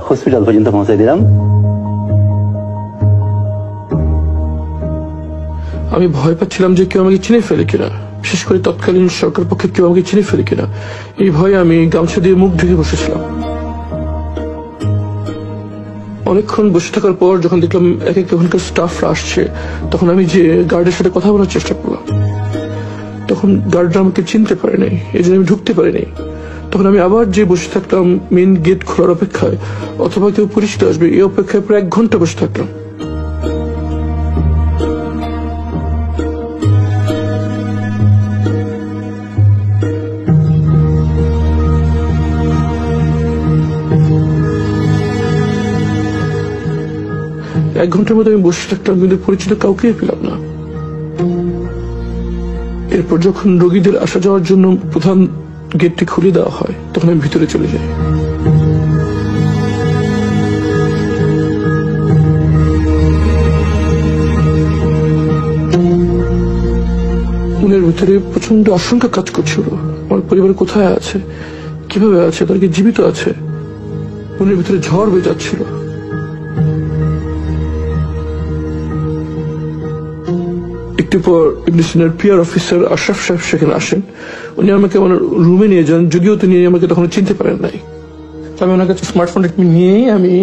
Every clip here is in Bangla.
হসপিটাল পর্যন্ত পৌঁছে দিলাম। আমি ভয় পাচ্ছিলাম যে কেউ আমাকে চিনে ফেলে কিনা, বিশেষ করে তৎকালীন সরকার পক্ষে কেউ আমাকে চিনে ফেলে কিনা। এই ভয়ে আমি গামছা দিয়ে মুখ ঢেকে বসেছিলাম। অনেকক্ষণ বসে থাকার পর যখন দেখলাম এক এক ওখানকার স্টাফরা আসছে, তখন আমি যে গার্ডের সাথে কথা বলার চেষ্টা করলাম। তখন গার্ডরা আমাকে চিনতে পারে নাই, এই জন্য আমি ঢুকতে পারিনি। তখন আমি আবার যে বসে থাকলাম মেন গেট খোলার অপেক্ষায়, অথবা কেউ পরিচিত আসবে এই অপেক্ষায় প্রায় 1 ঘন্টা বসে থাকলাম। এক ঘন্টার মধ্যে আমি বসে থাকলাম, কিন্তু পরিচিত কাউকে পেলাম না। এরপর যখন রোগীদের আসা যাওয়ার জন্য প্রধান গেটটি খুলে দেওয়া হয়, তখন আমি ভিতরে চলে যাই। মনের ভিতরে প্রচন্ড আশঙ্কা কাজ করছিল। আমার পরিবার কোথায় আছে, কিভাবে আছে, তারা কি জীবিত আছে? মনের ভিতরে ঝড় বয়ে যাচ্ছিল। একটু পর ইমিগ্রেশনের পিআর অফিসার আশরাফ সাহেব সেখানে আসেন। উনি আমাকে আমার রুমে নিয়ে যান, যদিও তিনি আমাকে তখন চিনতে পারেন নাই। আমি ওনার কাছে স্মার্টফোনটা নিয়েই আমি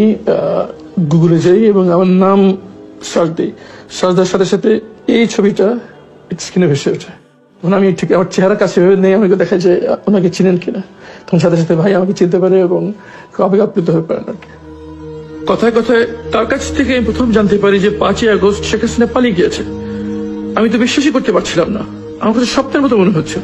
গুগলে যাই এবং আমার নাম সার্চ দিই। সার্চ দেওয়ার সাথে সাথে এই ছবিটা স্ক্রিনে ভেসে ওঠে। তখন আমি ঠিক আমার চেহারা কাছে ভেবে নেই, আমাকে দেখা যায় ওনাকে চিনেন কিনা। তখন সাথে সাথে ভাই আমাকে চিনতে পারে এবং আবেগ আপ্লুত হয়ে পারেন আর কি। কথায় কথায় তার কাছ থেকে আমি প্রথম জানতে পারি যে 5ই আগস্ট শেখ হাসিনা পালিয়ে গিয়েছে। আমি তো বিশ্বাসই করতে পারছিলাম না, আমার কাছে স্বপ্নের মতো মনে হচ্ছিল।